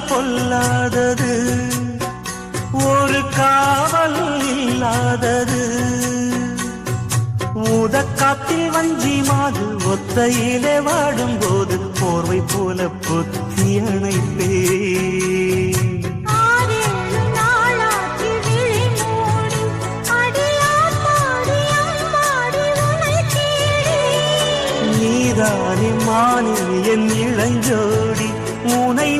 பொல்லாதது ஒரு காவல் இல்லாதது ஊதக்காத்தில் வஞ்சி மாது ஒத்தையிலே வாடும்போது போர்வை போல பொத்தி அணைப்பே நீதானே மானே என் இளஞ்சோடி உனை